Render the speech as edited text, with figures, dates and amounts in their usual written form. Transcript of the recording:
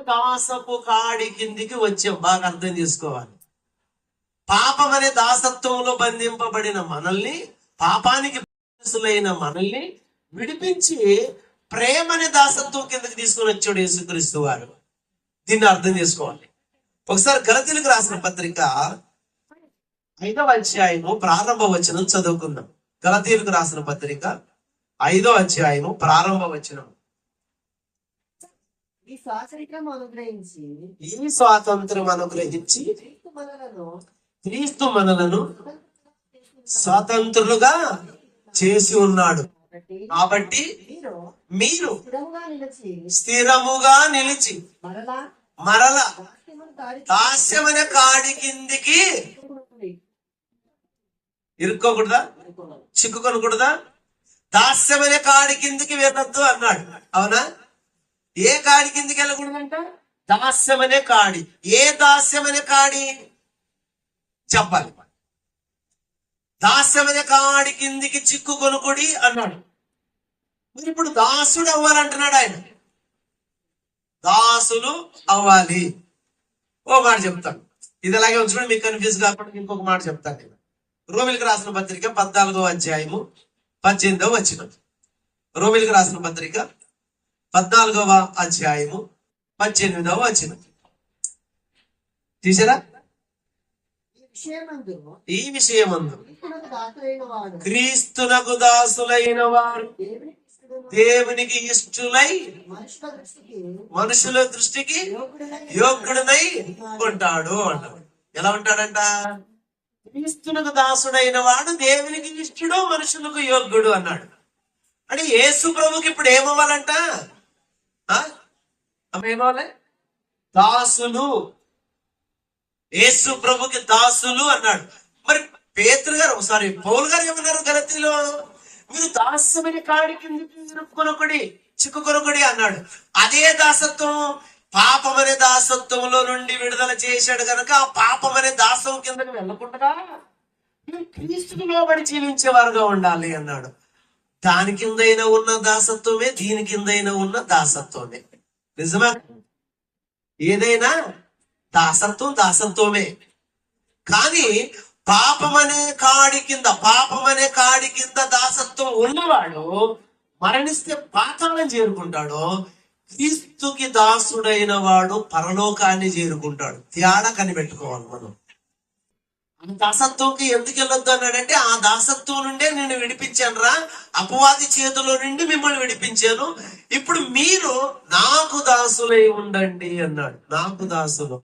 దాసపు కాడి కిందికి వచ్చాం. బాగా అర్థం చేసుకోవాలి. పాపం అనే దాసత్వంలో బంధింపబడిన మనల్ని, పాపానికి బానిసలైన మనల్ని విడిపించి ప్రేమ అనే దాసత్వం కిందకి తీసుకొని వచ్చాడు యేసుక్రీస్తు వారు. దీన్ని అర్థం చేసుకోవాలి. ఒకసారి గలతీయులకు రాసిన పత్రిక 5వ అధ్యాయము ప్రారంభ వచనం చదువుకుందాం. గలతీయులకు రాసిన పత్రిక 5వ అధ్యాయము ప్రారంభ వచనం. ఈ స్వాతంత్రం అనుగ్రహించి క్రీస్తు మనలను స్వతంత్రులుగా చేసి ఉన్నాడు. కాబట్టి మీరు స్థిరముగా నిలిచి మరల దాస్యమనే కాడి కిందికి ఇరుక్కోకూడదా, చిక్కుకొనకూడదా? దాస్యమనే కాడి కిందికి వెళ్ళొద్దు అన్నాడు. అవునా? ఏ కాడి కిందికి వెళ్ళకూడదంట? దాస్యమనే కాడి. ఏ దాస్యమనే కాడి చెప్పాలి. దాస్యమనే కాడి కిందికి చిక్కుకొనుకుడి అన్నాడు. మరి ఇప్పుడు దాసుడు అవ్వాలంటున్నాడు ఆయన. దాసులు అవ్వాలి. ఓ మాట చెప్తాను, ఇది అలాగే ఉంచుకోండి, మీకు కన్ఫ్యూజ్ కాకుండా ఇంకొక మాట చెప్తాను నేను. రోమిలకు రాసిన పత్రిక 14వ అధ్యాయము 18వ వచనం. రోమిలకు రాసిన పత్రిక 14వ అధ్యాయము 18వ వచనం తీసారా? ఈ విషయమందు క్రీస్తునకు దాసులైన వారు దేవునికి ఇష్టులై మనుషుల దృష్టికి యోగ్యుడనై ఉంటాడు అంటాడు. ఎలా ఉంటాడంట? క్రీస్తునకు దాసుడైన వాడు దేవునికి ఇష్టుడు, మనుషులకు యోగ్యుడు అన్నాడు. అంటే యేసు ప్రభుకి ఇప్పుడు ఏమవ్వాలంట? ఏమవ్వాలి? దాసులు. యేసు ప్రభుకి దాసులు అన్నాడు. మరి పేతురు గారు, పౌలు గారు ఏమన్నారు గలతీలో? మీరు దాస్యమనే కాడి కిందకి ఇరుక్కొనొకడి, చిక్కుకొనొకడి అన్నాడు. అదే దాసత్వం పాపం అనే దాసత్వంలో నుండి విడుదల చేశాడు కనుక ఆ పాపం అనే దాసం కిందకి వెళ్ళకుండా మీరు క్రీస్తుకు లోబడి జీవించేవారుగా ఉండాలి అన్నాడు. దాని కిందైనా ఉన్న దాసత్వమే, దీని కిందైనా ఉన్న దాసత్వమే. నిజమా? ఏదైనా దాసత్వమే. కానీ పాపం అనే కాడి కింద దాసత్వం ఉన్నవాడు మరణిస్తే పాతాళం చేరుకుంటాడు. క్రీస్తుకి దాసుడైన వాడు పరలోకాన్ని చేరుకుంటాడు. తేడా కనిపెట్టుకోవాలి మనం. ఆ దాసత్వంకి ఎందుకు వెళ్ళొద్దు అన్నాడంటే, ఆ దాసత్వం నుండే నేను విడిపించాను రా, అపవాది చేతిలో నుండి మిమ్మల్ని విడిపించాను, ఇప్పుడు మీరు నాకు దాసులై ఉండండి అన్నాడు. నాకు దాసులు